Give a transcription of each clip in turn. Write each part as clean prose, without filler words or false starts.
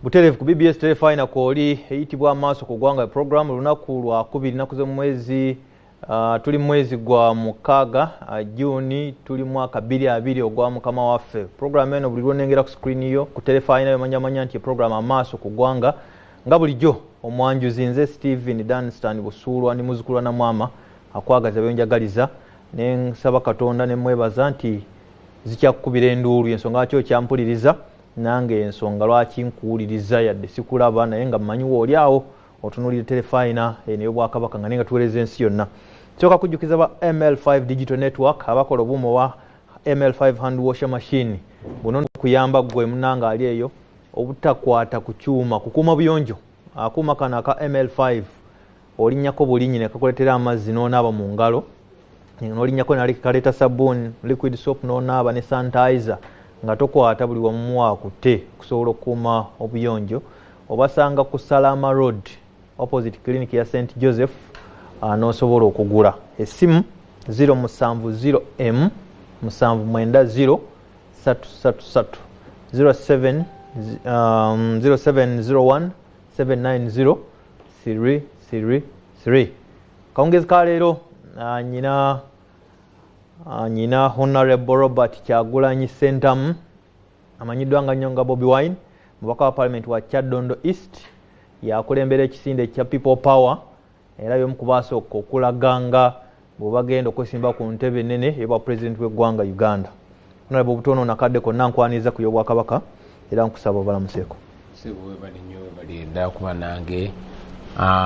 Buterevu ku BBS Telefina kwoli eyitibwa Amaaso ku Ggwanga program lunaku lwa 2 naku z'omwezi tuli mwezi gwa mukaaga Juni tuli mwaka 2020 ogwa mukama waffe. Program eno buli lwonengera ku screen yo ku Telefina yomanya nti program Amaaso ku Ggwanga nga bulijjo omwanjuzi nze Steven Dunstan Busulwa ndi muzukulwa na mwama akwagaza byonjagaliza ne nsaba Katonda ne mwebaza nti zikyakubira enduulu ensonga kyo kyampuliriza nange ensonga lwaki nkuwuliriza yadde sikulaba naye nga mmanyiwo oli awo otunulira Telefina eno Bwakabaka nga nenga tuweereza ensi yonna. Soka kujjukiza ba ML5 Digital Network abakola obumo wa ML5 hand washer machine buno kuyamba gwe munanga ali eyo obutakwata ku kyuma kukuma buyonjo akuma kana ka ML5 olinnyako bulinyi ne kakoletera amazzi n'onaaba mu ngalo n'olinnyako nali kaleta sabuni liquid soap n'onaaba ne sanitizer nga tokwata buli wamu akutte kusobola okuuma obuyonjo. Obasanga ku Salama Road opposite clinic ya St Joseph n'osobola okugula essimu 070M 790 333 0701 790 333. Kaongezi ka leero nyina Honorable Robert Kyagulanyi Sentamu amanyiddwa nga nnyo nga Bobi Wine mubaka wa Parliament wa Kyaddondo East yakulembera ekisinde kya People Power era y'omu ku baasooka okulaganga bwe bagenda okwesimba ku ntebe ennene ey'obwa President w'eggwanga Uganda. Honorable obutono nakadde konna nkwaniza ku y'Obwakabaka era nkusaba obalamuseeko. Sibuwe bali nnyo bali dda kuba nange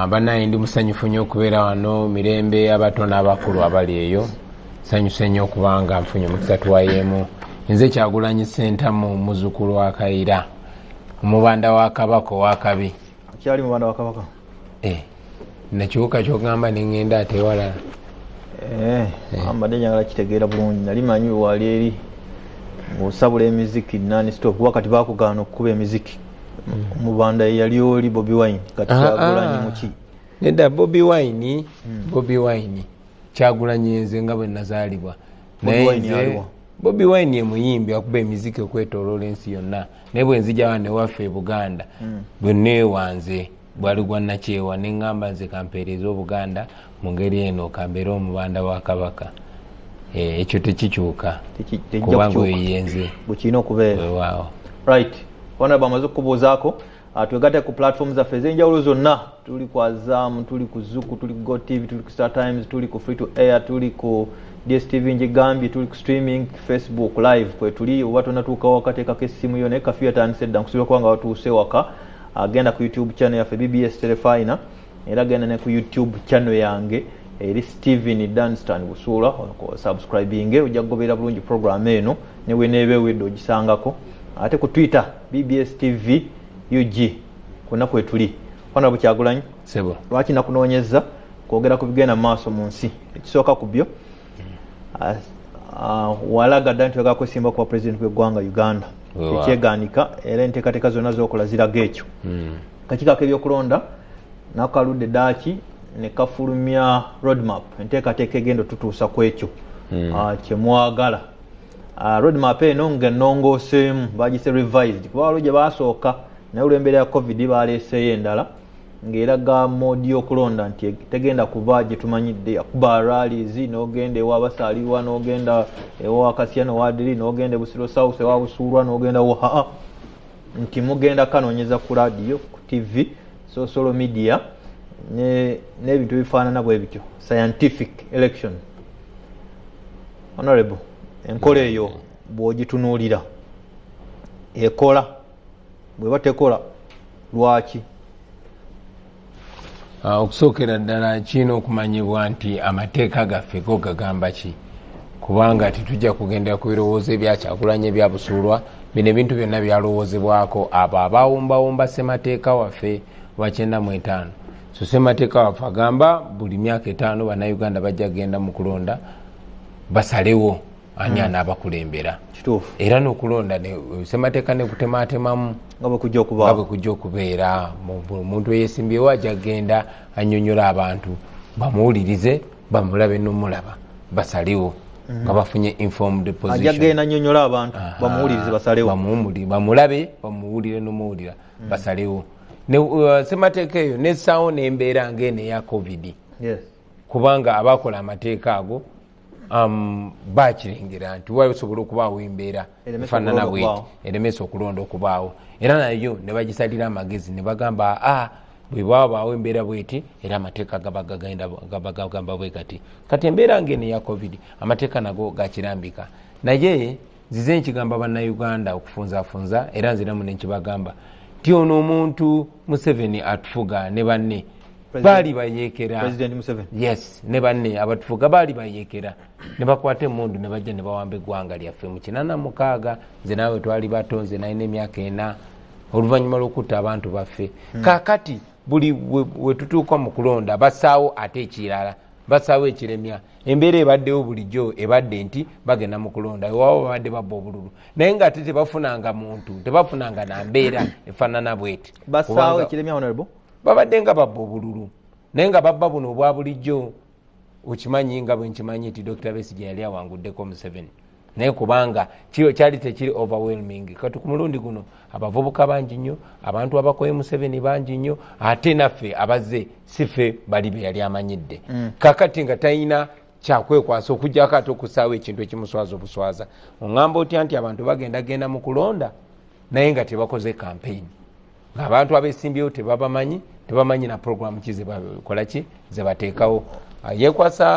banaye ndi musanyufu nnyo okubeera wano mirembe abatono abakulu abali eyo sanyuse nnyo okubanga nfunye omukisa tuwayeemu nze Kyagulanyi Sentamu muzzukulu wa Kaira omubanda wa Kabaka ow'akabi akyali mubanda wa Kabaka nakiwuka kyogamba neŋŋenda ate ewalala mbadde njagala kitegeera bulungi nali manyi wali eri ng'osabula emiziki non stop kuba kati bakugaana okukuba emiziki omubanda yali oli Bobi Wine kati Kyagulanyi muki nedda Bobi Wine Kyagulanyi nze nga bwe nazaalibwa naye Bobi Wine ye muyimbi akuba emiziki okwetooloola ensi yonna naye bwe nzija wano ewaffe e Buganda bwe neewanze bwali gwa nakyewa ne ŋŋamba nze kampeereza Obuganda mu ngeri eno okambeera omubanda wa Kabaka ekyo tekikyuka kubanga weyenze bwekirina okubeera waawo right. Honorable amaze okubuuzaako twegatte ku platforms zaffe ez'enjawulo zonna tuli ku Azam tuli ku Zuku tuli ku GoTV tuli ku Star Times tuli ku Free to Air tuli ku DSTV Njigambye tuli ku streaming Facebook live kwe tuli oba tonatuukawo wakateekako essimu yo naye kafiyu yatandise dda nkusuubira kuba nga watuuse waka agenda ku YouTube channel yaffe BBS Telefina era agenda ne ku YouTube channel yange eri Steven Dunstan Busulwa subscribing ojja kugoberera bulungi program eno ne weneebeewedde ogisangako ate ku Twitter BBS TV UG kuna kwe tuli. Honorable Kyagulanyi sebo lwaki nakunoonyeza kwogera ku bigenda mu maaso mu nsi ekisooka ku byo walaga dda nti oyagala kwesimba ku President w'eggwanga Uganda ekyeganika era enteekateeka zonna z'okola ziraga ekyo kakiiko ebyokulonda nakaludde ddaaki ne kafulumya roadmap enteekateeka egenda tutuusa ku ekyo kyemwagala. Roadmap eno ng'ennongooseemu bagise revised kuba waliwo gye baasooka naye olw'embeera ya COVID baleeseeyo endala ng'eraga moodi y'okulonda nti tegenda kuba gye tumanyidde yakuba rallies n'ogenda ewa Basaalirwa n'ogenda ewa Kasiyano Wadiri n'ogenda e Busiro South ewa Busuulwa n'ogenda wa nti mugenda kanoonyeza ku radio ku TV social media n'ebintu bifaanana bwe bityo scientific election. Honorable enkola eyo bw'ogitunuulira ekola bweba tekola lwaki? Okusookera ddala kiina okumanyibwa nti amateeka gaffe go gagamba ki kubanga tetujja kugendera ku birowoozo ebya Kyagulanyi ebya Busuulwa bino ebintu byonna byalowoozebwako abo abawombawomba ssemateeka waffe wa 95 so ssemateeka waffe agamba buli myaka 5 bannayuganda bajja kugenda mu kulonda basalewo ani anaabakulembera kituufu era n'okulonda ssemateeka ne kutematemamu nga bwe kujja okubeera omuntu eyeesimbyewo ajja kugenda annyonnyola abantu bamuwulirize bamulabe n'omulaba basalewo nga bafunye informed position ajagenda nyonyola abantu bamuwulirize basalewo bamulabe bamuwulire n'omuwulira basalewo Ssemateeka eyo nessaawo n'embeera ng'eno eya covid kubanga abakola amateeka ago bakirengera nti wasobola okubaawo embeera efaanana bweti eremesa okulonda okubaawo era nayo ne bagisalira amagezi ne bagamba bwe bwabaawo embeera bweti era amateeka gabagamba bwe kati embeera ng'eno eya covid amateeka nago gakirambika naye nzize nkigamba bannayuganda okufunzafunza era nziramu nenkibagamba ti ono omuntu Museveni atufuga ne banne baali bayeekera yes ne banne abatufuga baali bayeekera ne bakwata emmundu ne bajja ne bawamba eggwanga lyaffe mu 86 nze naawe twali bato nze nalina emyaka 4 oluvannyuma lw'okutta abantu baffe kaakati buli we tutuuka mu kulonda basaawo ate ekirala basaawo ekiremya embeera ebaddewo bulijjo ebadde nti bagenda mu kulonda ewaabo babadde babba obululu naye ng'ate tebafunanga muntu tebafunanga na mbeera efaanana bweti basaawo ekiremya honorable babadde nga babba obululu naye nga babba buno obwa bulijjo okimanyi nga bwe nkimanyi nti Dr. Besigye yali awanguddeko Museveni naye kubanga kyali tekiri overwhelming kati ku mulundi guno abavubuka bangi nnyo abantu abakoye Museveni bangi nnyo ate naffe abazze sife bali be yali amanyidde kakati nga talina kyakwekwasa okujjako ate okusaawo ekintu ekimuswaza obuswaza oŋŋamba otya nti abantu bagendagenda mu kulonda naye nga tebakoze campaign ng'abantu abesimbyewo tebamanyi na programu ki zebakolaki zebateekawo yekwasa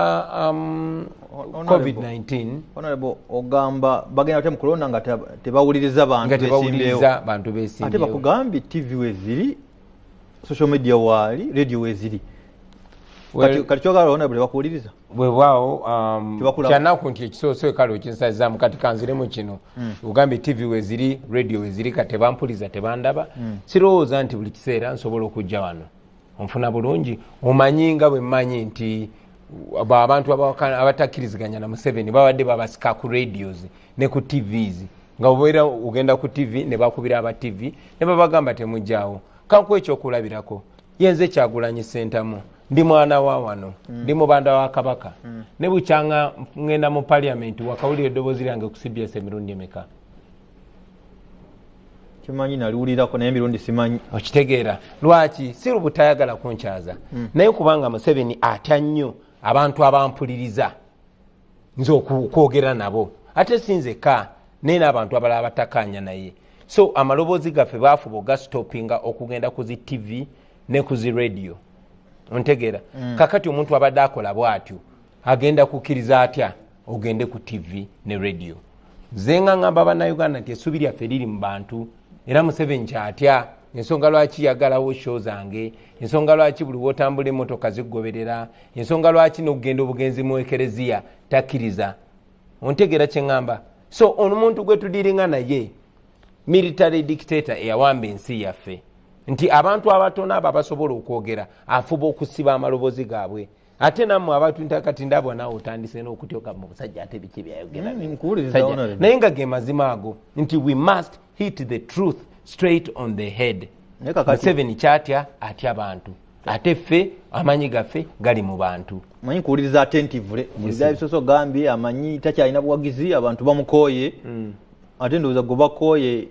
COVID-19 honorable ogamba bagenda mu kulonda nga tebawuliriza bantu besimbyewo ate bakugambye TV weziri social media wali radio weziri kati kyogala honorable bakuwuliriza bwebwawo kyanaku nti ekisoose kale okinsazaamu kati kanziremu kino ugambye TV weziri radio weziri kati tebampuliza tebandaba sirowooza nti buli kiseera nsobola okujja wano onfuna bulungi omanyi nga bwe mmanyi nti abantu abatakkiriziganya na Museveni babadde babasika ku radios ne ku TVs nga obeera ugenda ku TV ne bakubira aba TV ne babagamba temujjaawo kanku ekyokulabirako yenze Kyagulanyi Ssentamu ndi mwana wa wano ndi mubanda wa Kabaka ne bukyanga ngenda mu parliament wakawulira eddoboozi lyange ku CBS emirundi emeka kimanyi naliwulirako naye emirundi simanyi okitegeera lwaki si lubutayagala kunkyaza naye kubanga Museveni atya nnyo abantu abampuliriza nze okwogera nabo ate sinzeka naye n'abantu abalala batakanya naye so amaloboozi gaffe baafuba ogasitopinga okugenda ku zi TV ne ku zi radio ontegeera kakati omuntu abadde akola bw'atyo agenda kukkiriza atya ogende ku TV ne radio nze nga ngamba bannayuganda nti essuubi lyaffe liri mu bantu era Museveni kyatya ensonga lwaki yagalawo show zange ensonga lwaki buli wotambula emmotoka ziggoberera ensonga lwaki n'okugenda obugenzi mu ekereziya takkiriza ontegeera kye ŋŋamba so ono muntu gwe tudiringa naye military dictator eyawamba ensi yaffe nti abantu abatono abo abasobola okwogera afuba okusiba amaloboozi gaabwe ate nammwe abantu ntakati ndabwa naawe otandise n'okutyoka mu busajja ate biki byayogera naye nga ge mazima ago nti we must hit the truth straight on the head Museveni kyatya atya abantu ate ffe amanyi gaffe gali mu bantu manyi kuwuliriza attentively muliza ebisoso gambye amanyi takyalina buwagizi abantu bamukooye ate ndowooza gwe bakooye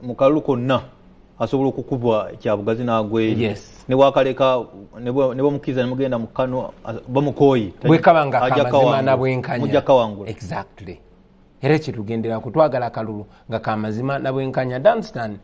mu kalulu konna asobola okukubwa kyabugazi n'agweyo ne wakaleka ne bamukkiriza ne mugenda mu kano bamukooye bwekabanga kamazima na bwenkanya mujja kawangula exactly era kyetugendera kutwagala akalulu nga kamazima na bwenkanya Dunstan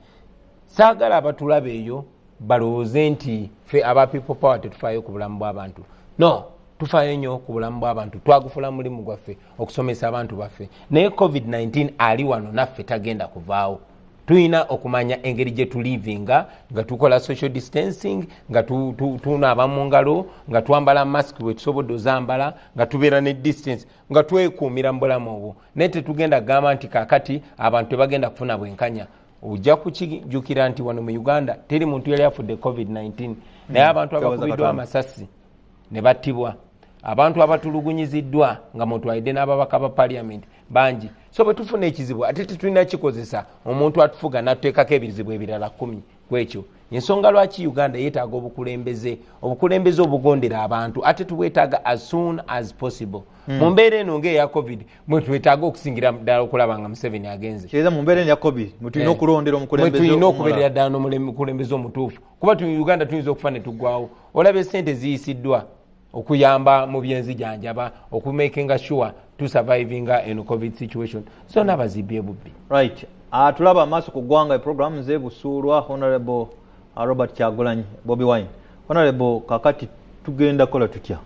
saagala abatulaba eyo balowooze nti fe aba people power tetufaayo ku bulamu bw'abantu no tufaayo nnyo ku bulamu bw'abantu twagufula mulimu gwaffe okusomesa abantu baffe naye COVID-19 ali wano naffe tagenda kuvaawo tuyina okumanya engeri gye tulivinga nga tukola social distancing nga tunaaba mu ngalo nga twambala mask bwe tusobodde ozambala nga tubeera ne distance nga twekuumira mu bulamu obwo naye tetugenda kugamba nti kaakati abantu tebagenda kufuna bwenkanya ojja kukijjukira nti wano mu Uganda teri muntu yali afudde COVID-19 naye abantu abakubiddwa amasasi ne battibwa abantu abatulugunyiziddwa nga mutwalidde n'ababaka ba parliament bangi so bwe tufuna ekizibu ate tetulina kikozesa omuntu atufuga n'atuteekako ebizibu ebirala 10 kwekyo ensonga lwaki Uganda yeetaaga obukulembeze obugondera abantu ate tuwetaaga as soon as possible mu mbeera eno ng'eya covid mwe twetaaga okusingira ddala okulaba nga Museveni agenze kireza mu mbeera ya covid mutulina okulondera omukulembeze tulina okubeerera ddala n'omukulembeze omutuufu kuba Uganda tuyinza okufa ne tuggwawo olaba essente ziyisiddwa okuyamba mu byenzijanjaba okumakinga sure to survivinga in covid situation so nabazibye bubbi right tulaba Amaaso ku ggwanga program ze busuulwa honorable Robert Kyagulanyi Bobi Wine honorable kakati tugenda kola tutya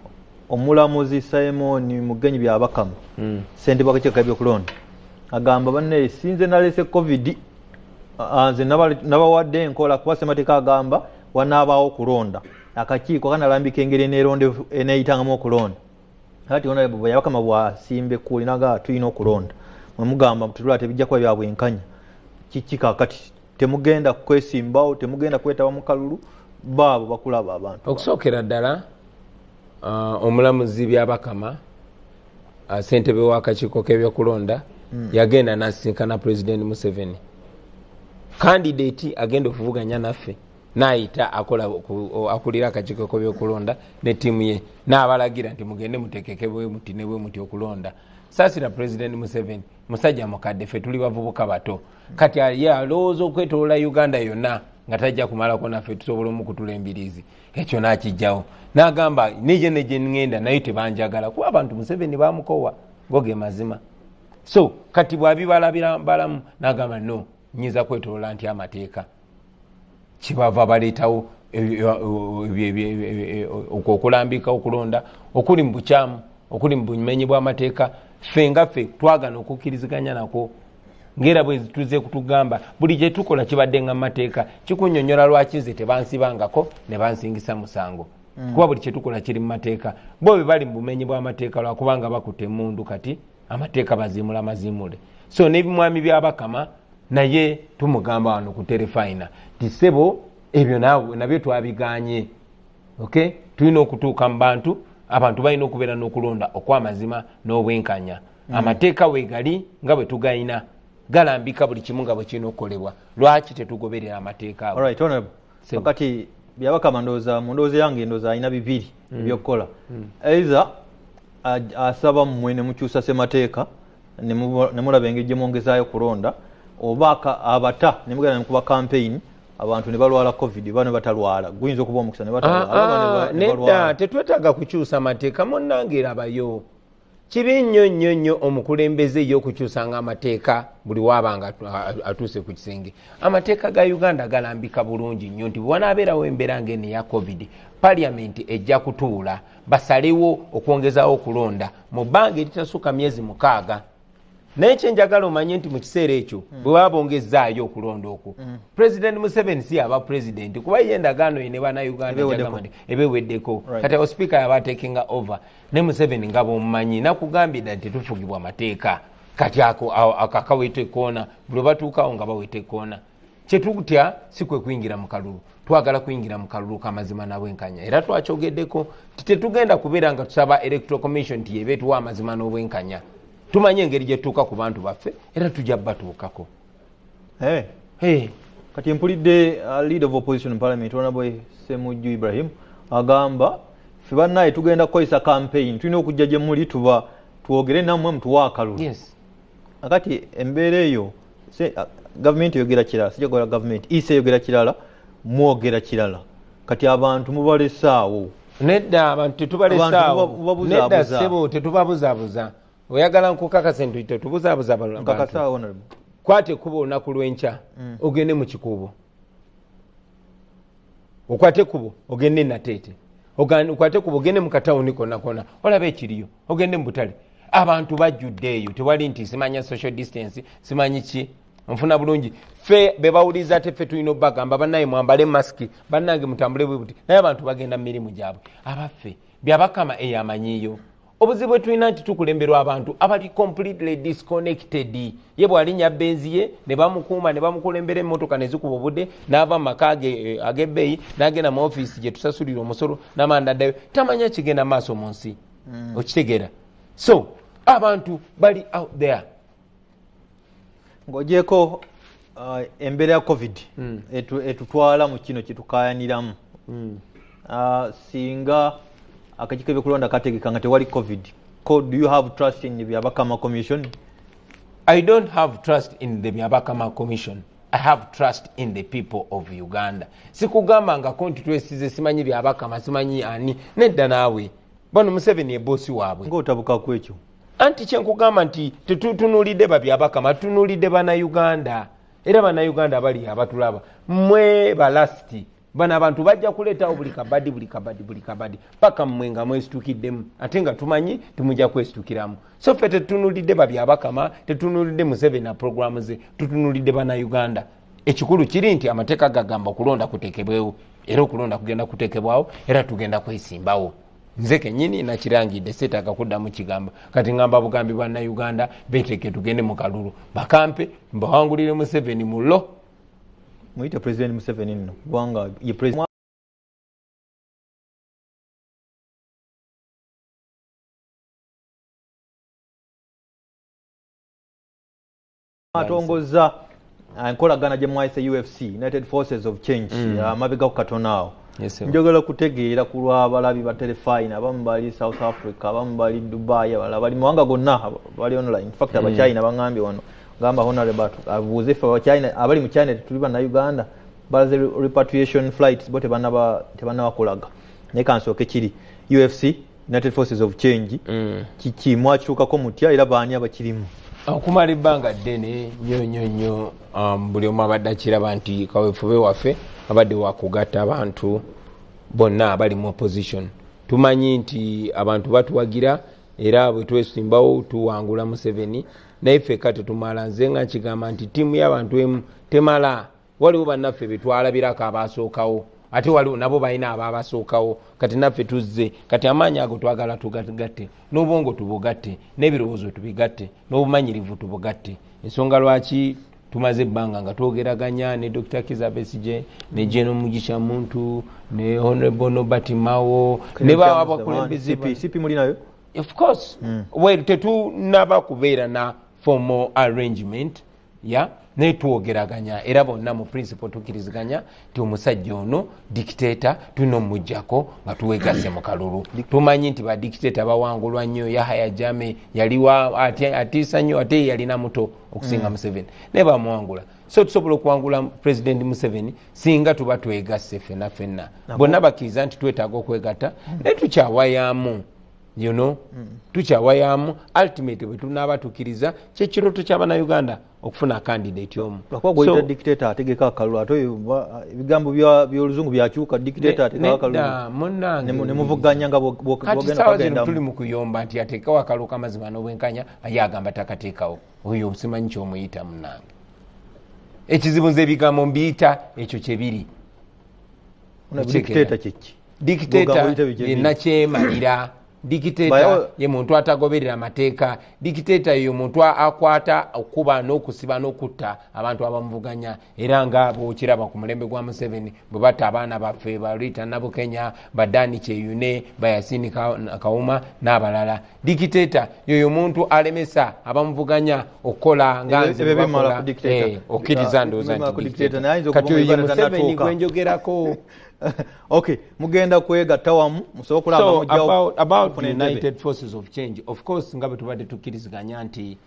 omulamuzi Simon Mugenyi byabakama sente bakacheka ebyokulonda agamba banne sinze nalese covid nze nabawadde enkola kuba Ssemateeka agamba wanaabawo kulonda akakiiko kanalambika engeri neeronde eneeyitangamu okulonda kati honorable byabakama bwasimbe kulinaga tulina okulonda mwe mugamba tulula tebijja kuba bya bwenkanya kiki kakati temugenda kwesimbawo temugenda kwetaba mu kalulu baabo bakulaba abantu okusookera ddala omulamuzi byabakama ssentebe w'akakiiko k'ebyokulonda yagenda n'asisinkana President Museveni candidate agenda okuvuganya naffe n'ayita akulira akakiiko k'ebyokulonda ne ttiimu ye n'abalagira nti mugende mutekeke bwe muti ne bwe muti okulonda saasira President Museveni musajja mukadde ffe tuli bavubuka bato kati ye alowooza okwetolola Uganda yonna nga tajja kumalako naffe tusobola omukutula embiriizi ekyo n'akijjawo n'agamba nije gye ngenda naye tebanjagala kuba abantu Museveni bamukowa goge mazima so kati bw'abibalabira balamu n'agamba no nyiza kwetolola nti amateeka kibava baleetawo okulambika okulonda okuli mu bukyamu okuli mu bumenyi bw'amateeka ffe nga ffe twagana okukkiriziganya nako ngera bwe tuze kutugamba buli gye tukola kibadde nga mateeka kikunnyonnyola lwaki nze tebansibangako ne bansingisa musango kuba buli kye tukola kiri mu mateeka bo be bali mu bumenyi bw'amateeka lwakubanga bakutte emmundu kati amateeka bazimula mazimule so n'ebimwami byabakama naye tumugamba wano ku terefayina tisebo ebyo nabyo twabiganye okay tulina okutuuka mu bantu abantu balina okubeera n'okulonda okw'amazima n'obwenkanya amateeka weegali nga bwe tugayina galambika buli kimu nga bwe kirina okukolebwa lwaki tetugoberera amateeka awo alright honorable wakati byabakama ndowooza mu ndowooza yange ndowooza alina bibiri ebyokukola either asaba mmwe ne mukyusa ssemateeka ne mulaba engeri gye mwongezaayo kulonda oba abata ne mugenda ne mukuba campaign abantu ne balwala covid bane batalwala guyinza okuba omukisa ne batalwala nedda tetwetaaga kukyusa mateeka munnange erabayo kibi nnyo omukulembeze yo okukyusanga amateeka buli waabanga atuuse ku kisenge amateeka ga Uganda galambika bulungi nnyo nti bw'wanaabeerawo embeera ng'eno eya covid paliamenti ejja kutuula basalewo okwongezaawo okulonda mu bbanga eritasukka myezi 6 naye kyenjagala omanye nti mu kiseera ekyo bwe babongezaayo okulonda okwo President Museveni si aba president kuba ye endagaano ye ne bannayuganda ebeweddeko kati awo speaker yaba takinga over ne Museveni nga bwomumanyi nakugambira nti tufugibwa amateeka kati akakaweta ekkoona buli batuukawo nga baweta ekkoona kyetutya si kwe kuyingira mu kalulu twagala kuyingira mu kalulu k'amazima n'obwenkanya era twakyogeddeko tetugenda kubeera nga tusaba electoral commission nti yebeetuwa amazima n'obwenkanya tumanye engeri gye tutuuka ku bantu baffe era tujja batuukako kati mpulidde leader of opposition in parliament honorable Ssemujju Ibrahim agamba ffe bannaye tugenda kukozesa campaign tulina okujja gye muli twogere nammwe mutuwa akalulu akati embeera eyo gavumenti eyogera kirala sijagola gavumenti isi eyogera kirala mwogera kirala kati abantu mubalesaawo nedda abantu tetubalesaawo nedda ssebo tetubabuzaabuza oyagala nkukakase nti tetubuzaabuza nkakasaawo kwate ekkubo olunaku lw'enkya ogende mu kikuubo okwate ekkubo ogende nateete okwate ekkubo ogende mu katawuni konna olaba ekiriyo ogende mu butale abantu bajjudde eyo tewali nti simanya social distance simanyi ki nfuna bulungi ffe be bawuliza ate ffe tulina obbagamba bannaye mwambale masiki bannange mutambule bwe buti naye abantu bagenda mu mirimu gyabwe abaffe byabakama eyamanyiyo obuzibu bwe tulina nti tukulemberwa abantu abali completely disconnected ye bw'alinnya benzi ye ne bamukuuma ne bamukulembera emmotoka ne zikuba obudde n'ava mu maka ag'ebbeeyi n'agenda mu ofiisi gye tusasulira omusolo n'amanda addayo tamanya kigenda maaso mu nsi okitegeera so abantu bali out there ng'ogyeko embeera ya covid etutwala mu kino kyetukayaniramu singa akakiiko k'eby'okulonda kategeka nga tewali covid, do you have trust in the Byabakama Commission? I don't have trust in the Byabakama Commission. I have trust in the people of Uganda. Sikugamba nga konti twesize simanyi Byabakama simanyi ani nedda naawe bano Museveni ebosi waabwe ng'otabuka ku ekyo anti kyenkugamba nti tetutunulidde Byabakama tutunulidde Bannayuganda era Bannayuganda bali abatulaba mwe balasti bana abantu bajja kuleetawo buli kabadi paka mmwe nga mwesitukiddemu ate nga tumanyi tumujja kwesitukiramu so ffe tetunulidde Byabakama tetunulidde Museveni na programu ze tutunulidde Bannayuganda. Ekikulu kiri nti amateeka gagamba okulonda kutekebwewo era okulonda kugenda kutekebwawo era tugenda kwesimbawo. Nze kennyini nakirangidde seetaaga kuddamu kigamba kati ngamba bugambi Bannayuganda beeteeke tugende mu kalulu bakampe mbawangulire Museveni mu lo. Muite President Museveni nno Ggwanga ye president atongoza enkolagana gye mwayise UFC United Forces of Change amabega ku katono awo. Njagala kutegeera ku lw'abalabi ba telefine abamu bali South Africa abamu bali Dubai abalala bali muwanga gonna bali online. In fact Abachina bangambye wano gamba honorable abuuze ffe Abachina abali mu China tuli Bannayuganda balaze repatriation flights bote tebannabakolaga naye kansooke kiri UFC United Forces of Change kiki mwakyukako mutya era baani abakirimu okumala ebbanga ddene nnyo buli omu abadde akiraba nti kaweefube waffe abadde wakugatta abantu bonna abali mu opposition. Tumanyi nti abantu batuwagira era bwe twesimbawo tuwangula Museveni naye ffe kati tumala nze nga nkigamba nti ttiimu y'abantu emu temala. Waliwo bannaffe betwalabirako abaasookawo ate waliwo nabo balina abaabasookawo kati naffe tuzze kati amaanyi ago twagala tugatte n'obwongo tubugatte n'ebirowoozo tubigatte n'obumanyirivu tubugatte. Ensonga lwaki tumaze ebbanga nga twogeraganya ne Dr. Kizza Besigye ne Jeno Mugisha Muntu ne Honorable Nobert Mao ne babakulembeze CP muli nayo of course well tetunaba kubeera na formal arrangement ne twogeraganya era bonna mu principle tukiriziganya ti omusajja ono dictator tunomujjako nga tuwegasse mu kalulu. Tumanyi nti ba dictator bawangulwa nnyo Yahya Jammeh yaliwa atiisa nnyo ate yalina muto okusinga Museveni ne bamuwangula. So tusobola okuwangula President Museveni singa tuba twegasse ffenna bonna bakkiriza nti twetaaga okwegatta ne tukyawayaamu tukyawayamu ultimately bwe tunaaba tukkiriza kyekirooto ky'Abannayuganda okufuna candidate omu. Lwakuba dictator ategeka akalulu ate ebigambo by'oluzungu byakyuka dictator ategeka akalulu ne muvuganya nga bwogenda kagenda tuli mu kuyomba nti ateekawo akalulu k'amazima n'obwenkanya ye agamba takateekawo oyo simanyi ky'omuyita munnange. Ekizibu nze ebigambo mbiyita ekyo kye biri. Dictator kyeki dictator yenna kyemalira. Dictator ye muntu atagoberera amateeka. Dictator ye muntu akwata okuba n'okusiba n'okutta abantu abamuvuganya era nga bw'okiraba ku mulembe gwa Museveni bwe batta abaana baffe ba Rita Nabukenya Badani Kyeyune Bayasini Kawuma n'abalala. Dictator yoyo muntu alemesa abamuvuganya okukola nga nze bakola okkiriza ndowooza nti kati oyo Museveni gwe njogerako. Okay, mugenda kwegatta wamu musobola kulaba mujjawo about United Forces of Change. Of course nga bwe tubadde tukkiriziganya nti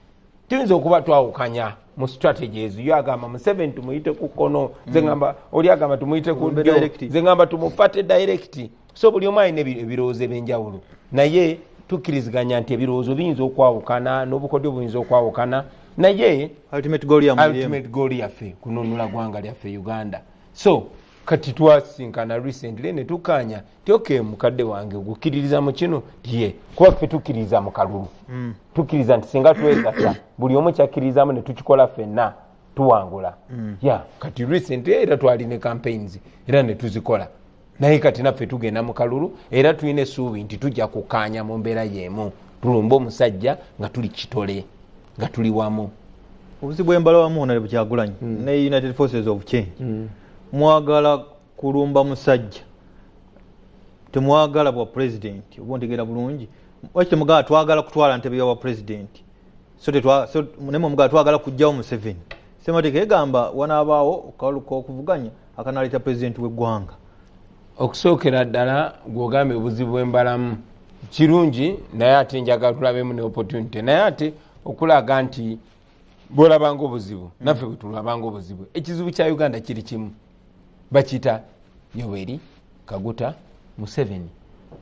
tuyinza okuba twawukanya mu strategies. Yo agamba Museveni tumuyite ku kkono nze ngamba oli agamba tumuyite ku ddyo nze ngamba tumufate direct. So buli omu alina ebirowoozo ebyenjawulo naye tukkiriziganya nti ebirowoozo biyinza okwawukana n'obukodyo buyinza okwawukana naye ultimate goal yaffe kununula ggwanga lyaffe Uganda. So kati twasinkana recently ne tukanya ti okay mukadde wange gukkiririza mu kino tiye kuba ffe tukkiriza mu kalulu tukkiriza nti singa twegatta buli omu kyakkirizamu ne tukikola ffenna tuwangula kati recently era twaline campaigns era ne tuzikola naye kati naffe tugenda mu kalulu era tulina essuubi nti tujja kukanya mu mbeera y'emu tulumba omusajja nga tuli kitole nga tuli wamu. Obuzibu embala wamu na Kyagulanyi ne United Forces of Change mwagala kulumba musajja temwagala bwa president obontegera bulungi wakite mugala twagala kutwala ntebe ya president so nemwe mugala twagala kujjawo Museveni Ssebaaseka egamba wanabaawo akaluko okuvuganya akanaleeta pulezidenti w'eggwanga. Okusookera ddala gw'ogambye obuzibu bw'embalamu kirungi naye ate njagala tulabemu ne opportunity naye ate okulaga nti bw'olabanga obuzibu naffe bwe tulabanga obuzibu ekizibu kya Uganda kiri kimu bakita Yoweri Kaguta Museveni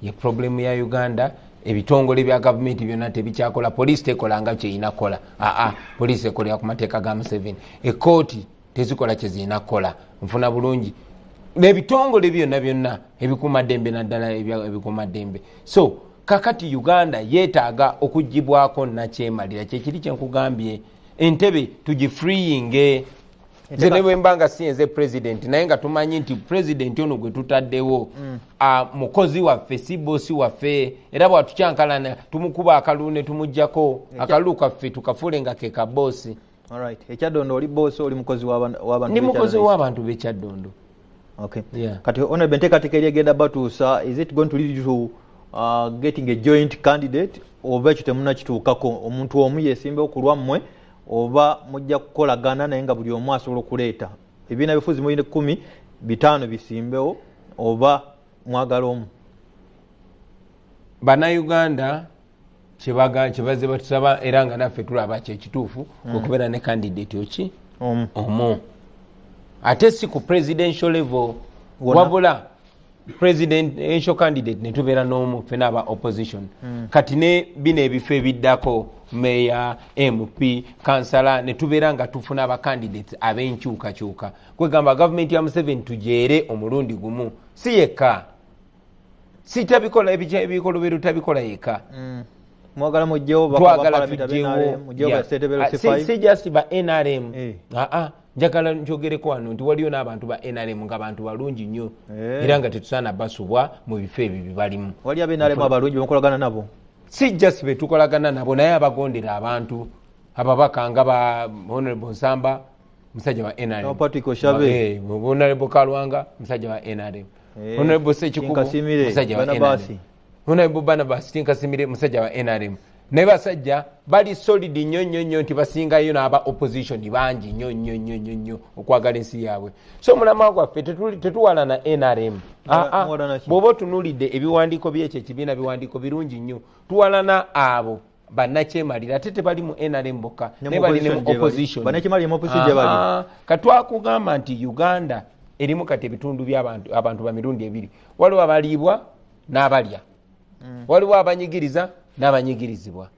ye problemu ya Uganda. Ebitongole bya gavumenti byonna tebikyakola. Poliisi tekolanga kyeyina kukola. Poliisi ekolera ku mateeka ga Museveni. Ekooti tezikola kyezirina kukola. Nfuna bulungi n'ebitongole byonna ebikuumaddembe naddala ebikuumaddembe. So kakati Uganda yeetaaga okugibwako nakyemalira. Kyekiri kyenkugambye entebe tugifreeing. Nze ne bwe mbanga siyenze president naye nga tumanyi nti president ono gwe tutaddewo mukozi waffe si boosi waffe era bw'atukyankalana tumukuba akalulu ne tumuggyako akalulu kaffe tukafuule nga ke ka boosi. Ekyaddondo oli boosi oli mukozi w'abantu? Ndi mukozi w'abantu b'Ekyaddondo. Kati honorable enteekateeka eri egenda batuusa, is it going to lead to getting a joint candidate oba ekyo temunnakituukako? Omuntu omu yeesimbewo ku lwammwe oba mujja kukolagana naye nga buli omu asobola okuleeta ebibiina byobufuzi mu 15 bisimbewo oba mwagala omu? Bannayuganda kyebaze batusaba era nga naffe tulaba kyekituufu okubeera ne candidate oki omu ate si ku presidential level wabula presidential candidate ne tubeera n'omu ffe n'aba opposition. Kati ne bino ebifo ebiddako meya MP kansala ne tubeera nga tufuna aba candidates ab'enkyukakyuka. Kwegamba gavumenti ya Museveni tujeere omulundi gumu si yekka si tabikola ebikolobero tabikola yekka. Mwagala mujjewo twagala tujjewo si just ba NRM. Njagala njogereko wano nti waliyo n'abantu ba NRM nga bantu balungi nnyo era nga tetusaana basubwa mu bifo ebyo bibalimu. Wali aba NRM abalungi bakolagana nabo? Si just be tukolagana nabo naye abagondera abantu ababaka nga ba Honorable Nsamba musajja wa NRM, Patrick Oshabe, Honorable Kalwanga musajja wa NRM, Honorable Sekikubo musajja wa NRM, Honorable Barnabas Tinkasimire musajja wa NRM. Naye basajja bali solid nnyo nti basingayo n'aba opposition bangi nnyo okwagala ensi yaabwe. So mulama gwaffe tetuwala na NRM. Bw'oba otunuulidde ebiwandiiko byekyo ekibiina biwandiiko birungi nnyo tuwalana abo bannakyemalira ate tebali mu NRM bokka naye bali ne mu opposition. Katwakugamba nti Uganda erimu kati ebitundu by'abantu ba mirundi ebiri. Waliwo abaliibwa n'abalya, waliwo abanyigiriza n'abanyigirizibwa.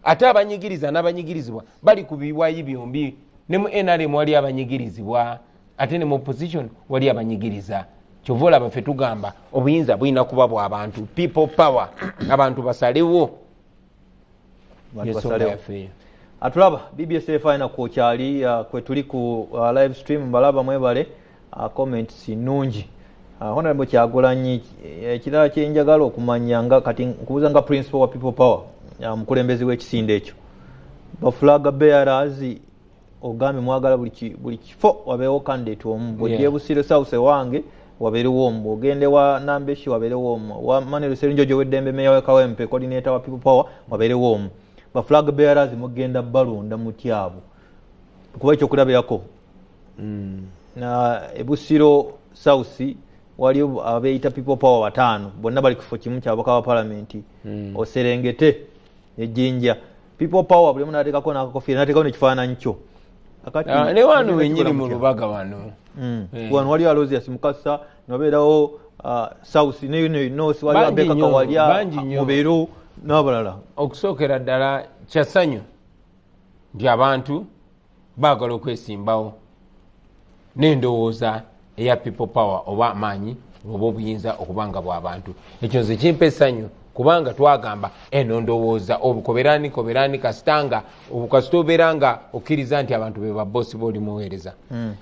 Ate abanyigiriza n'abanyigirizibwa bali ku biwayi byombi. Ne mu NRM wali abanyigirizibwa ate ne mu opposition wali abanyigiriza. Kyova olaba ffe tugamba obuyinza bulina kuba bw'abantu, people power, abantu basalewo. Atulaba BBS efina kwokyali kwe tuli ku live stream mbalaba mwebale comments nungi. Honorable Kyagulanyi ekirala kyenjagala okumanya nga kati nkubuuza nga principal wa people power mukulembezi w'ekisinde ekyo bafulaga bearers ogambye mwagala buli kifo wabeewo candidate omu bw'ogiye Busiro South wange wabeerewo omu, ogende wa Nambeshi wabeerewo omu, wa Manelo Serinjojo w'eddembe meya wa Kawempe coordinator wa people power wabeerewo omu. Bafulaga bearers mugenda balonda mutyabo kuba ekyo kulabirako na Busiro South wali abeeyita people power 5 bonna bali kifo kimu kyabaka wa parliament Oserengete ejinja people power buli muna atekako n'akakofira n'atekako n'ekifaananyi kyo akati ne wano wenyini mu Lubaga wano wano wali Alozias Mukasa nabeerawo South ne North wali abeka kawalya mubeero n'abalala. Okusookera ddala kyasanyu nti abantu baagala okwesimbawo n'endowooza eya people power oba amaanyi oba obuyinza okubanga bw'abantu. Ekyo nze kimpa essanyu kubanga twagamba eno ndowooza obukoberani kasitanga obukasita obeera nga okkiriza nti abantu be babbosi b'oli muweereza.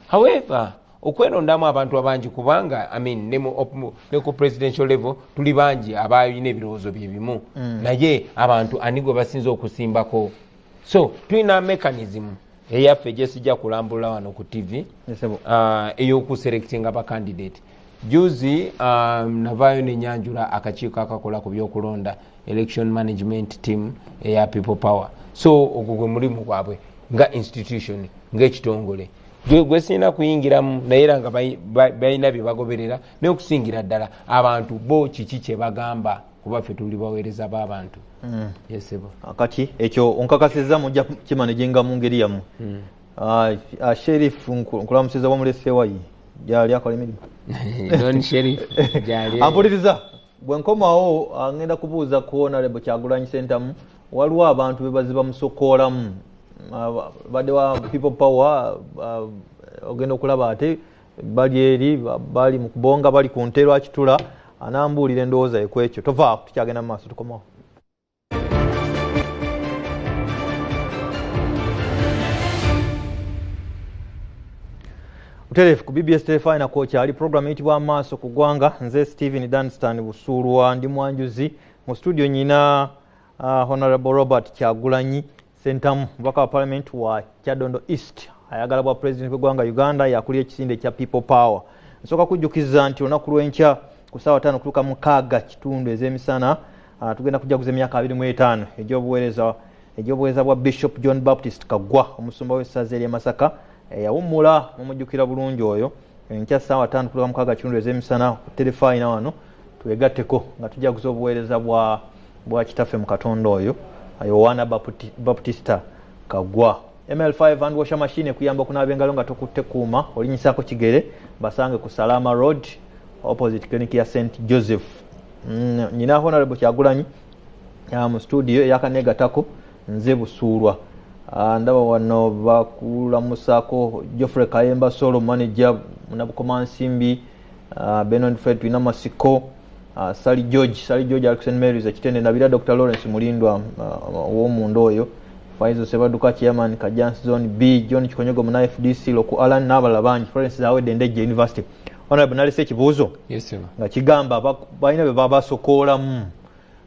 However okwerondamu abantu abangi kubanga ne ku presidential level tuli bangi abalina ebirowoozo bye bimu naye abantu ani gwe basinza okusimbako. So tulina mechanism eyaffe gyesijja kulambula wano ku TV ey'okuselectinga ba candidate. Juzi navaayo n'enyanjula akakiiko akakola ku byokulonda election management team eya people power. So ogwo gwe mulimu gwabwe nga institution ng'ekitongole gwe sina kuyingiramu naye era nga balina bye bagoberera naye okusingira ddala abantu bo kiki kye bagamba kuba ffe tuli baweereza b'abantu. Yesebo kati ekyo onkakasizza mujja kimanaginga mu ngeri yammwe. Sheriff nkulamusiza wamuleseewayi gyali akola emirimu non sheriff gyali ampuliriza bwe nkomawo ngenda kubuuza ku Honorable Kyagulanyi Ssentamu waliwo abantu be baziba musokoolamu badde wa people power ogenda okulaba ate bali eri bali mu kubonga bali ku nteerwa kitula anambuulira endowooza ye ku ekyo tova tukyagenda mu maaso tukomawo. Uterefu ku BBS Telefina kocha ali program eyitibwa Amaaso ku Ggwanga nze Steven Dunstan Busulwa ndi mwanjuzi mu studio nyina Honorable Robert Kyagulanyi Ssentamu mubaka wa Parliament wa Kyadondo East ayagala bwa President w'eggwanga Uganda yakulira ekisinde kya People Power. Nsooka kujjukiza nti olunaku lw'enkya ku ssaawa 5 okutuuka mukaaga kitundu ez'emisana tugenda kujaguza emyaka 25 egy'obuweereza bwa Bishop John Baptist Kaggwa omusumba w'essaza ery'e Masaka yawummula mumujjukira bulungi oyo enkya ssaawa 5 okutuuka mukaaga kitundu ez'emisana ku Telefina wano twegatteko nga tujaguza obuweereza bwa kitaffe mu Katonda oyo Yohana Baptista Kaggwa. ML5 hand washer machine kuyamba okunaaba engalo nga tokutte kuuma olinyisaako kigere basange ku Salama Road opposite clinic ya St Joseph. Nyina Honorable Kyagulanyi mu studio eyakaneegatako nze Busuulwa. Ndaba wano bakulamusaako Geoffrey Kayemba Solo manager Munabukoma Nsimbi Benon Fred Twina Masiko Sally George ali ku St Mary's ekitende nabira Dr Lawrence Mulindwa w'omundu oyo Faizo Sebaduka chairman Kajansi Zone B John Kikonyogo muna FDC loku Alan n'abalala bangi Florence zawedde Ndejje University. Honorable nalese ekibuuzo nga kigamba balina be babasokoolamu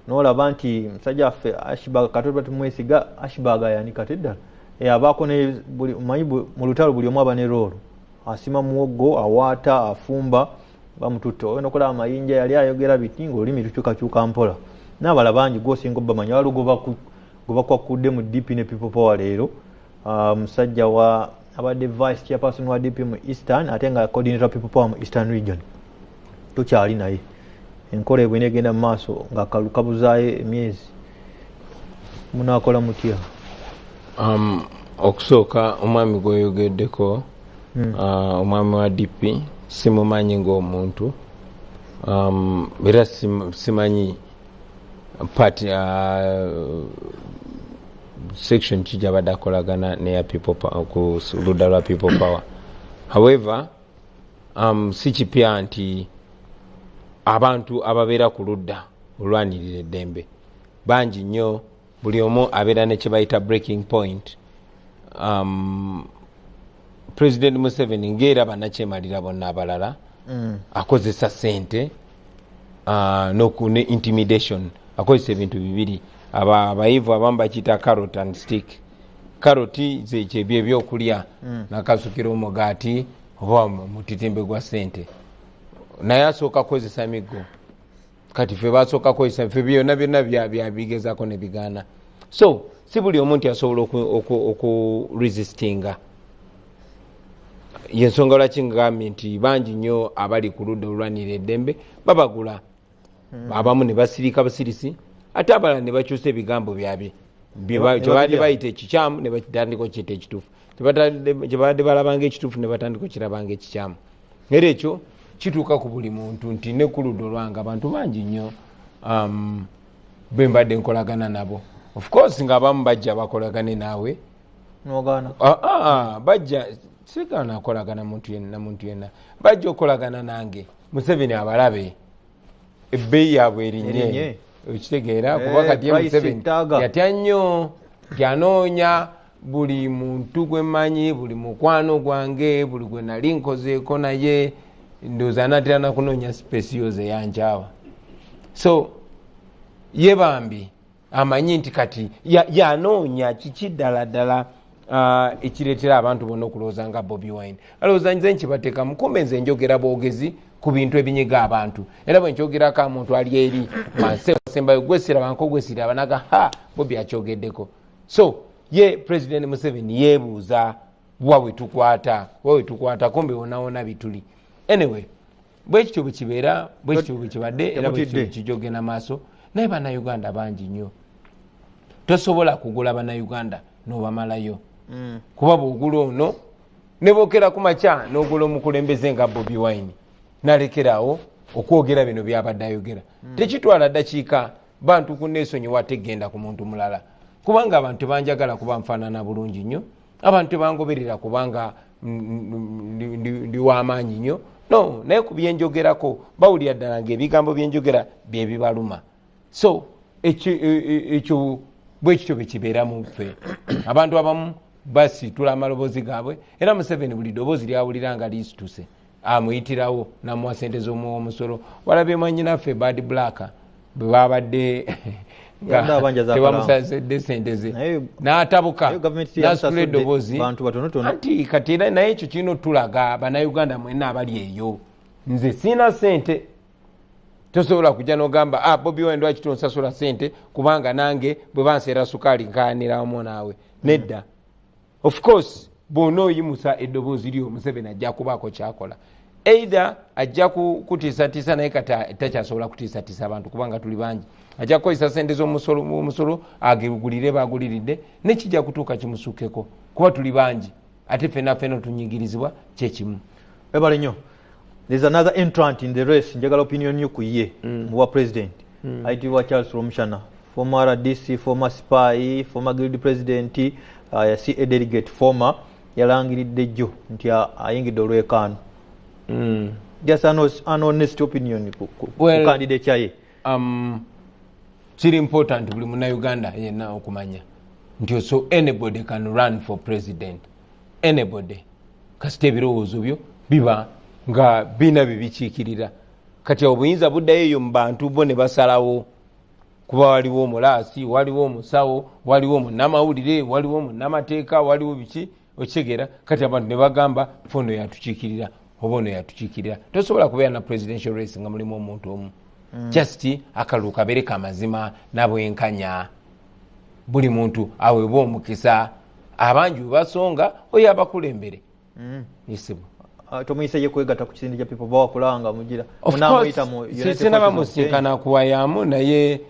n'olaba nti musajja waffe Ashbaga Katonda tumwesiga Ashbaga yanika tedda abaako ne manyi mu lutalo buli omu aba ne roolo asima muwoggo awaata afumba bamututte oyina okulaba amayinja yali ayogera biti ng'olulimi lukyukakyuka mpola n'abalala bangi gwosinga obamanyi waliwo gwebakwakudde mu DP ne People Power leero musajja wa abadde vice chairperson wa DP mu Eastern ate nga coordinator People Power mu Eastern region tukyali naye enkola ebwe negenda mu maaso nga kalukabuzaayo emyezi munaakola mutya? Okusooka omwami gweyogeddeko omwami wa DP simumanyi ng'omuntu era simanyi party section kijja badde akolagana neya People Power ku ludda lwa People Power. However si kipya nti abantu ababeera ku ludda olwanirira eddembe bangi nnyo buli omu abeera ne kye bayita breaking point. President Museveni ng'era bannakyemalira bonna abalala akozesa ssente ne intimidation akozesa ebintu bibiri abayivu abamu bakiyita carrot and stick. Carrot zekyebyo ebyokulya nakasukira omugaati oba mutitimbe gwa ssente naye asooka kukozesa miggo kati ffe basooka kukozesa ffe byonna byabigezaako ne bigaana. So si buli omuntu asobola okuresistinga. Yensonga lwaki ngambye nti bangi nnyo abali ku ludda olwanira eddembe babagula abamu ne basirika basirisi ate abalala ne bakyusa ebigambo byabye kyebadde bayita ekikyamu ne batandika okiyita ekituufu kyebadde balabanga ekituufu ne batandika okirabanga ekikyamu. Era ekyo kituuka ku buli muntu nti ne ku ludda olwange abantu bangi nnyo bwe mbadde nkolagana nabo. Of course ng'abamu bajja bakolagane naawe bajja sigana akolagana muntu yenna bajja okolagana nange Museveni abalabe ebbeeyi yaabwe erinye okitegeera kuba kati Museveni yatya nnyo tyanoonya buli muntu gwe mmanyi buli mukwano gwange buli gwe nali nkozeeko naye ndowooza anaatera nakunoonya specials eyanjaawa. So ye bambi amanyi nti kati yanoonya kiki ddala ekireetera abantu bonna okulowooza nga Bobi Wine. Alowooza nze nkibateeka mukumbe nze njogera bwogezi ku bintu ebinyiga abantu era bwe nkyogerako omuntu ali eri mansesembayo gwesiraba nko gwesiraba naga Bobi akyogeddeko. So ye President Museveni yebuuza wawe tukwata kumbe onaona bituli anyway bwekityo bwekibeera bwekityo bwekibadde era bwekityo kijogena maaso naye bannayuganda bangi nnyo tosobola kugula bannayuganda n'obamalayo kuba bw'ogula ono ne bookera ku makya n'ogula omukulembeze nga Bobi Wine nalekeraawo okwogera bino byabadde ayogera tekitwala ddakiika bantu kunneesonyiwa tegenda ku muntu mulala kubanga abantu banjagala kuba nfaanana bulungi nnyo abantu bangoberera kubanga ndi w'amaanyi nnyo no naye ku byenjogerako bawulira ddala ng'ebigambo byenjogera bye bibaluma so ekyo bwekityo bwe kibeera mu ffe abantu abamu basitula amaloboozi gaabwe era Museveni buli ddoboozi lyawulira nga liisituse amuyitirawo namuwa sente z'omusolo walabye mwannyinaffe bad black bwe babadde tebamusazedde sente ze n'atabuka n'asitula eddoboozi anti kati era naye ekyo kirina otulaga bannayuganda mwenna abali eyo nze siina sente tosobola kujja n'ogamba Bobi Wine lwaki tonsasula sente kubanga nange bwe banseera sukaali nkaaniramu naawe nedda of course bw'onooyimusa eddoboozi lyo Museveni ajja kubaako kyakola either ajja kutiisatiisa naye kati takyasobola kutiisatiisa abantu kubanga tuli bangi ajja kukozesa sente z'omusolo agigulire baguliridde nekijja kutuuka kimusukkeko kuba tuli bangi ate ffenna tunyigirizibwa kyekimu ebale nnyo. There's another entrant in the race njagala opinion yo ku ye mu president ayitibwa Charles Romushana former RDC former spy former guild president yasi a delegate former yalangiridde jjo nti ayingidde olw'ekaano just an honest opinion ku candidate kyaye kiri important buli munnayuganda yenna okumanya nti so anybody can run for president anybody kasita ebirowoozo byo biba nga bina bibikiikirira kati obuyinza buddayo eyo mu bantu bo ne basalawo kuba waliwo omulaasi waliwo omusawo waliwo munnamawulire waliwo munnamateeka waliwo biki okigera kati abantu ne bagamba fono yatukiikirira oba ono yatukiikirira tosobola kubeera na presidential race nga mulimu omuntu omu just akalulu kabeere kamazima nabwenkanya buli muntu aweebwa omukisa abangi webasonga oyo abakulembere isibu tomuyise ye kwegatta ku kisindi kya people bawakulanga mugira munamuyita mu sinaba musinkana kuwayamu naye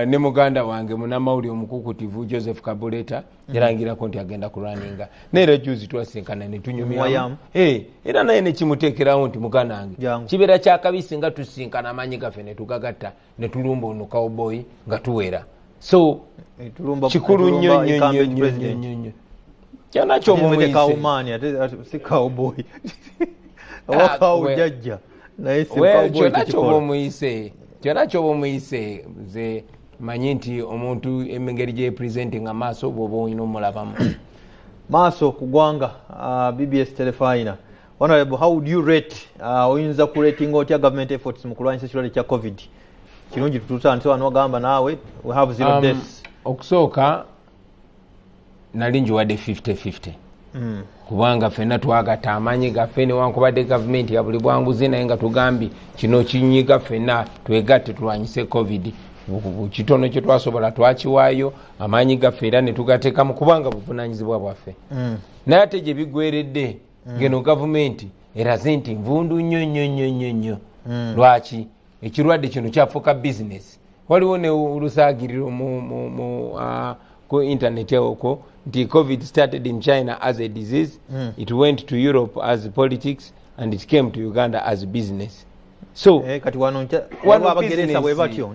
ne muganda wange munamawulire omukukutivu Joseph Kabuleta yarangirako nti agenda kulwaninga naye juzi twasinkana ne tunyumya era naye ne kimuteekerawo nti muganda wange kibeera kyakabisi nga tusinkana amanyi gaffe ne tugagatta ne tulumba ono cowboy nga tuwera so kikulu nnyo nnyo kyonakyo omuyise ze manyi nti omuntu engeri gyepresenting Amaaso bw'oba olina omulabamu Maaso ku Ggwanga BBS Telefina Honorable, how would you rate oyinza ku rating otya government efforts mu kulwanyisa ekirwadde kya COVID kirungi tutandise wano ogamba naawe we have 0 deaths okusooka nali njiwadde 50-50 kubanga ffenna twagatta amaanyi gaffe newankubadde gavumenti ya buli bwanguzi naye nga tugambye kino kinyiga ffenna twegatte tulwanyise COVID kitono kye twasobola twakiwaayo amaanyi gaffe era ne tugateekamu kubanga buvunaanyizibwa bwaffe naye ate gye bigweredde ngeno gavumenti eraze nti nvundu nnyo lwaki ekirwadde kino kyafuuka bizinesi waliwo ne olusaagiriro ku internet okwo nti COVID started in China as a disease it went to Europe as politics and it came to Uganda as business so kati wano abageresa bwe batyo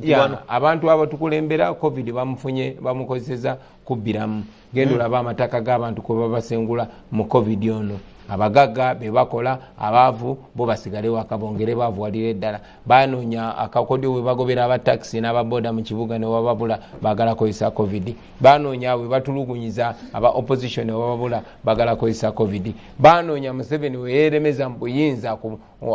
abantu abatukulembera COVID bamufunye bamukozeseza kubbiramu genda olaba amataka g'abantu kwe babasengula mu COVID ono abagagga be bakola abaavu bo basigale wakabongere baavuwalira eddala banoonya akakodyo we bagobera aba taxi n'ababoda mu kibuga ne wababula bagala kozesa COVID banoonya we batulugunyiza aba opposition ne wababula bagala kozesa COVID banoonya Museveni we yeeremeza mu buyinza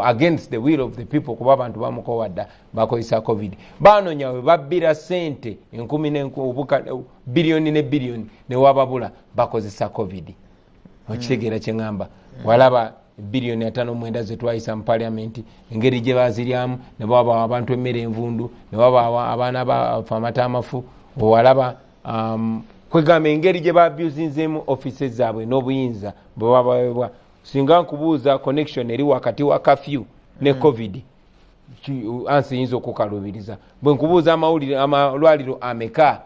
against the will of the people kuba abantu bamukowadda bakozesa COVID banoonya we babbira sente enkumi n'enkubuka biliyoni ne biliyoni ne wababula bakozesa COVID okitegeera kye ngamba walaba biliyoni 5.9 zetwayisa mu parliament engeri gye baziryamu ne baba abantu emmere envundu ne baba abaana bafa amata amafu walaba kwegamba engeri gye babyuzinzeemu offices zaabwe n'obuyinza bwe babawebwa. Singa nkubuuza connection eri wakati wa kafyu ne covid ansi yinza okukalubiriza. Bwe nkubuuza amalwaliro ameka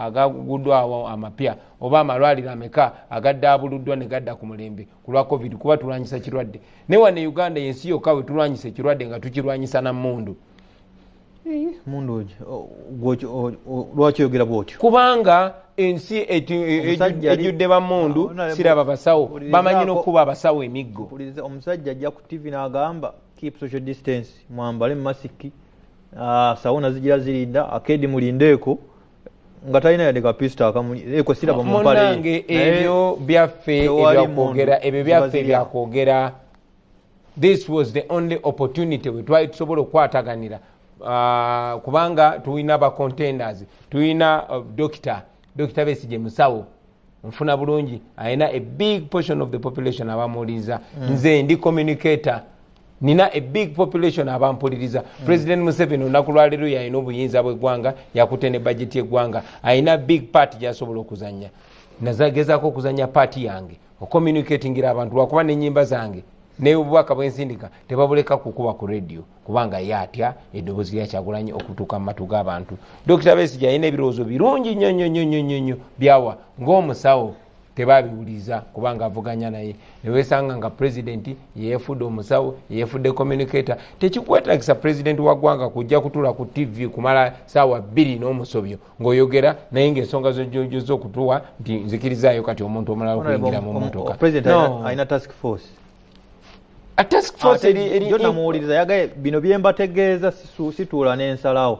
agaguddwawo amapya oba amalwaliro ameka agaddaabuluddwa ne gadda ku mulembe ku lwa covid, kuba tulwanyisa kirwadde. Ne wano e Uganda yensi yokka we tulwanyisa ekirwadde nga tukirwanyisa na mmundu. Mundu lwaki oyogera bwotyo? Kubanga ensi ejjudde bammundu siraba basawo bamanyi n'okuba abasawo emiggo. Omusajja ajja ku TV n'agamba keep social distance, mwambale masiki, sawuna zijira zirinda, akedi mulindeeko, nga talina yadde kapista akamuliko siraba mu mpale. Munange ebyo byaffe ebyakwogera. This was the only opportunity we twali tusobola okwataganira. Kubanga tulina ba contenders, tulina Dr. Besigye musawo nfuna bulungi, ayina a big portion of the population abamuliza. Nze ndi communicator, nina a big population abampuliriza. President Museveni olunaku lwaleero yalina obuyinza bw'eggwanga, yakutte ne budget y'eggwanga, ayina big part gy'asobola okuzanya. Nazagezaako okuzanya party yange ocommunicatingira abantu lwakuba n'ennyimba zange ne obubaka bw'ensindika tebabuleka kukuba ku radio kubanga yatya eddoboozi lya Kyagulanyi okutuuka mu matu g'abantu. Dr. Besigye alina ebirowoozo birungi nnyo byawa ng'omusawo tebabiwuliza kubanga avuganya naye. Newesanga nga president yeefudde omusawo, yeefudde communicator. Tekikwetagisa president wa ggwanga kujja kutula ku TV kumala saawa 2 n'omusobyo ng'oyogera naye ng'ensonga z'okutuwa nti nzikirizaayo kati omuntu omulala okuyingira mu mmotoka. President alina task force. A task force eri namuwuliriza yagaye bino byembategeeza situula n'ensalawo.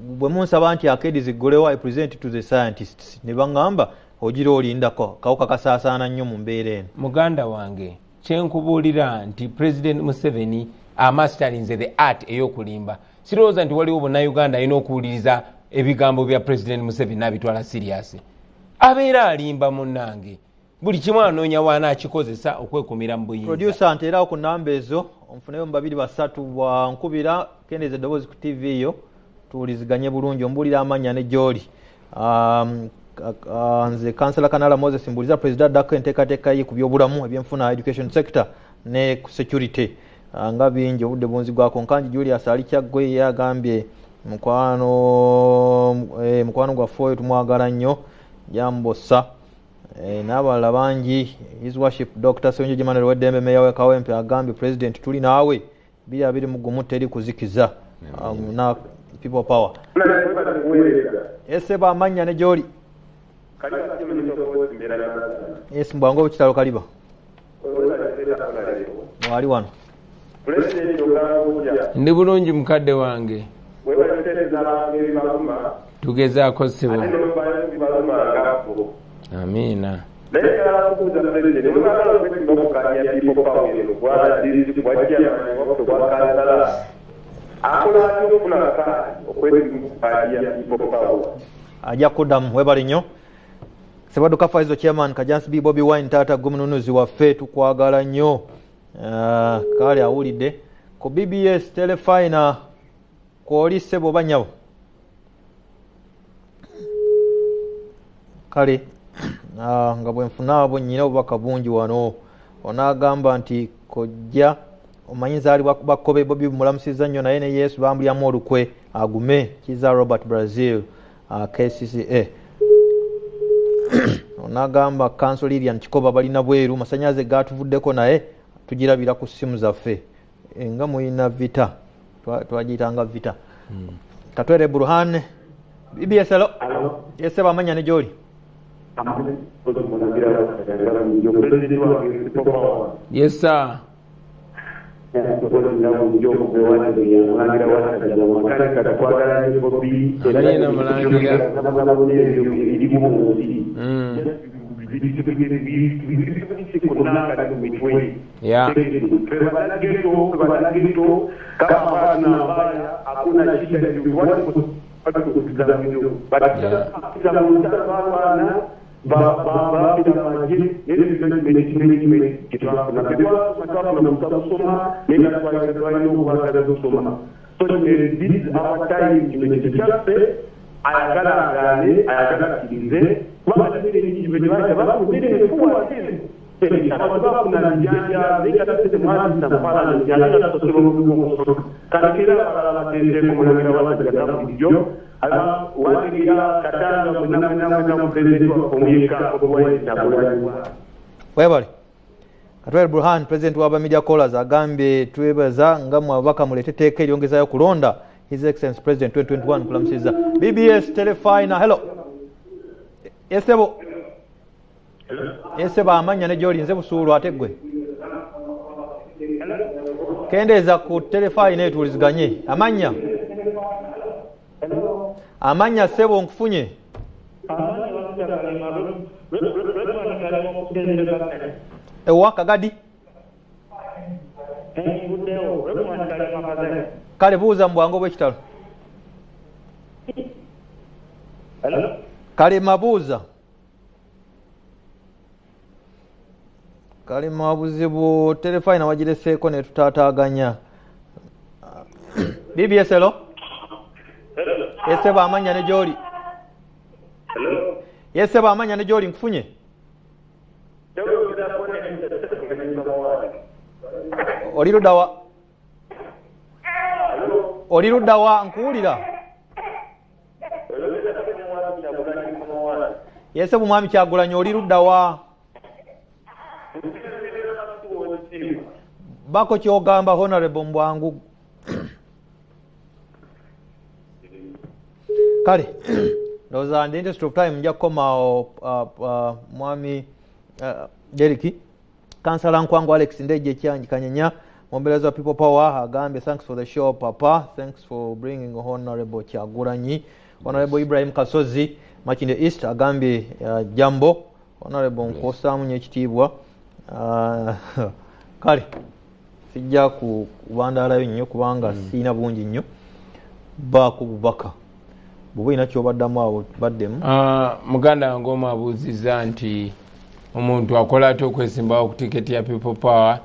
Bwe munsaba nti akedi ziggolewo I present to the scientists ne baŋŋamba ogira olindako kawuka kasaasaana nnyo mu mbeera eno. Muganda wange kyenkubuulira nti President Museveni amastarinze the art ey'okulimba. Sirowooza nti waliwo bonna-Uganda alina okuwuliriza ebigambo bya President Museveni n'abitwala serious. Abeera alimba munnange. Buli kimu anoonya waana akikozesa okwekumira mu buyinza. Producer nteerawo ku nnamba ezo onfuneyo mu 2-3 bwankubira kendeeza eddoboozi ku TV yo tuwuliziganye bulungi ombuulira amannya ne gy'oli. Nze Kansala Kanala Moses mbuuliza President addako enteekateeka ye ku byobulamu ebyenfuna education sector ne ku security nga bingi obudde bunzigwako. Nkanji Julius ali Kyaggwe yagambye mukwano gwaffe oyo tumwagala nnyo Jambosa. N'abalala bangi His Worship Dr. Ssebaaseka Emmanuel Weddembe Meya we Kawempe agambye President tuli naawe 2021 teri kuzikiza na people power. Ese ba amannya ne gy'oli. Yes, mbwangu obukitalo kaliba. Wali wano. Ndi bulungi mukadde wange. Tugezaako ssebo. Amina. Ajja kuddamu webali nnyo. Ssebaduka Faizo Chairman Kajansi B. Bobi Wine taata gumununuzi waffe tukwagala nnyo. Kale awulidde ku BBS telefina kwoli ssebo banyabo. Kale nga bwe nfuna abo nnyina obubaka bungi wano. Onaagamba nti kojja omanyiza ali bakobe Bobi mulamusiza nnyo naye ne Yesu bambulyamu olukwe agume kiza Robert Brazil KCCA. Onagamba Council Lilian Kikoba balina bweru masanyaze gatuvuddeko naye tugirabira ku simu zaffe nga muyina vita twagiyitanga vita. Katwere Burhan BBS. Hello. Yese bamanya ne gy'oli. Yes sir. Yeah. ayagala agane ayagala akkirize kubanga tebiri bakubire fuwa abantu bafuna njanja zegatasete mwazisa mufalana njanja gasoseba obugumu kalekera abalala batendeko mulangira wazigata bulijjo wandigira katanga munamuna pulezidenti omuyeka obuwayitabulaliwa webale Katwale Burhan president wa Media Callers agambye twebaza nga mwabaka mulete teeka eryongezayo kulonda His Excellency President 2021 kulamusiza BBS Telefina. Hello Yesebo amanya ne gyoli nze busuulu ate gwe kendeeza ku Telefina etuuliziganye amanya Sebo nkufunye ewaka gadi kale buuza mbwangu bw'ekitalo kale mabuuza kale mabuzibu Telefina wagireseeko ne tutaataaganya BBS hello Yesebo amanya ne gyoli Yesebo amanya ne gyoli nkufunye oli luddawa nkuwulira Yesebo mwami Kyagulanyi oli luddawa bako kyogamba honorable mbwangu kale ndowooza ndi interest of time nja kukomaawo mwami Deriki Kansala Nkwangu Alex Ndeje Kyanji Kanyenya Mombelezo People Power agambye thanks for the show papa, thanks for bringing honorable Kyagulanyi. Honorable Ibrahim Kasozi Makinde East agambye jambo honorable Nkosa munye ekitiibwa kale sijja kubandalayo nnyo kubanga siina bungi nnyo baako bubaka bwe ina kyobaddamu awo baddemu muganda wange omu abuuzizza nti omuntu akola atya okwesimbawo ku tiketi ya People Power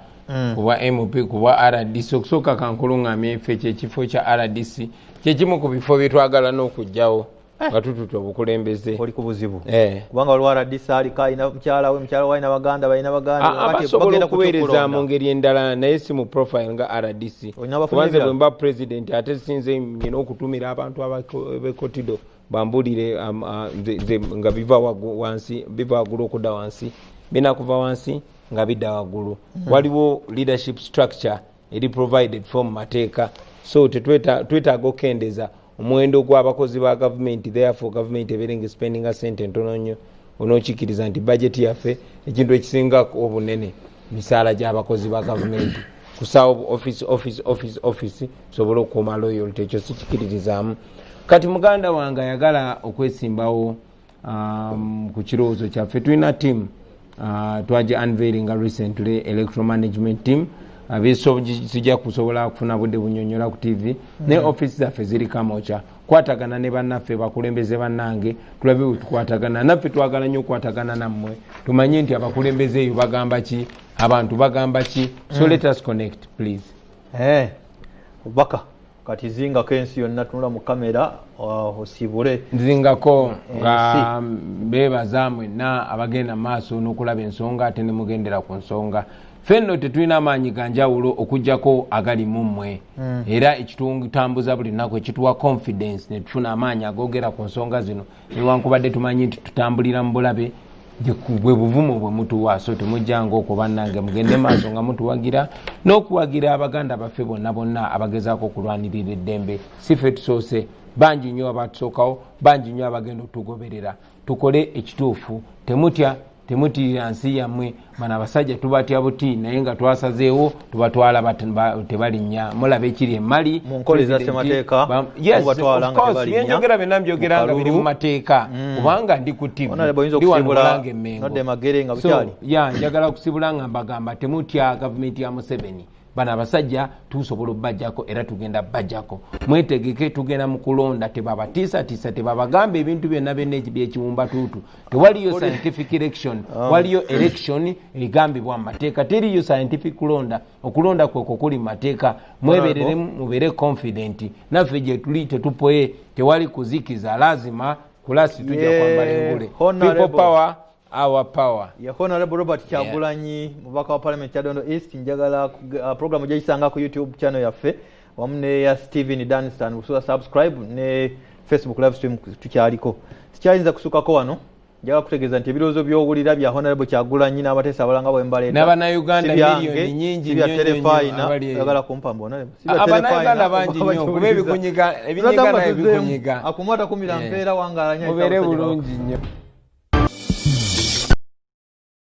kuba MP kuba RDC okusooka kankulungamya ffe kyekifo kya RDC kyekimu ku bifo byetwagala n'okugjawo nga tututa obukulembeze oli ku buzibu kubanga waliwo RDC aliko alina mukyala we alina baganda balina baganda abasobola okuweereza mu ngeri endala naye si mu profile nga RDC kubanze bwe mba president ate sinze nyina okutumira abantu abekotido bambulire nga biva wansi biva waggulu okudda wansi bina kuva wansi nga bidda waggulu waliwo leadership structure eri provided from mateeka so twetaaga okukendeza omuwendo gw'abakozi ba government therefore government ebeerenga spending a sente ntono nnyo onookikiriza nti budget yaffe ekintu ekisinga obunene misaala gy'abakozi ba government kusaawo office sobola okukuuma loyalty ekyo sikikiririzaamu kati muganda wange ayagala okwesimbawo ku kirowoozo kyaffe tulina team twaje unveiling recently electoral management team sijja kusobola kufuna budde bunyonyola ku TV ne office zaffe ziri kamocha kwatagana ne bannaffe bakulembeze bannange tulabe tukwatagana naffe twagala nnyo okukwatagana nammwe tumanye nti abakulembeze eyo bagamba ki abantu bagamba ki so let us connect please obaka kati zingako ensi yonna tunula mu kamera osibule nzingako nga beebaza mwenna abagenda maaso n'okulaba ensonga ate ne mugendera ku nsonga fenno tetulina amaanyi ganjawulo okujjako agali mu mmwe era ekitambuza buli nnaku ekituwa confidence ne tufuna amaanyi agogera ku nsonga zino newankubadde tumanyi nti tutambulira mu bulabe bwe buvumu bwe mutuwa so temujjanga okwo bannange mugende maaso nga mutuwagira n'okuwagira abaganda baffe bonna abagezaako okulwanirira eddembe si ffe tusoose bangi nnyo abatusookawo bangi nnyo abagenda otugoberera tukole ekituufu temutiira nsi yammwe bano abasajja tubatya buti naye nga twasazeewo tubatwala tebalinnya mulaba ekiri emmali yenjogera byonna mbyogera nga biri mu mateeka kubanga ndi ku TV ndi wano Bulange Mengo njagala kusibula nga mbagamba temutya gavumenti ya Museveni bana abasajja tusobola obbajjako era tugenda bajjako mwetegeke tugenda mu kulonda tebabatiisatiisa tebabagamba ebintu byonna byekiwumba tuutu tewaliyo scientific election waliyo election egambibwa mu mateeka teriyo scientific kulonda okulonda kwekwo kuli mu mateeka mweberere mubeere confident naffe gye tuli tetupoye tewali kuzikiza lazima kulasi tujja kwambala engule people power our power. Honorable Robert Kyagulanyi mubaka wa parliament ya Dondo East njagala program gyayisanga ku YouTube channel yaffe wamune ya Steven Danstan usula subscribe ne Facebook live stream tukyaliko sikyayinza kusukako wano njagala kutegeeza nti ebirozo by'owulira bya Honorable Kyagulanyi n'abateesa abalanga bwembaleta n'Abannayuganda miliyoni nyingi nnyo njagala kumpa mbona Abannayuganda bangi nnyo kuba ebinyiga naye bikunyiga akumwata kumira mpeera wangalanya mubeere bulungi nnyo.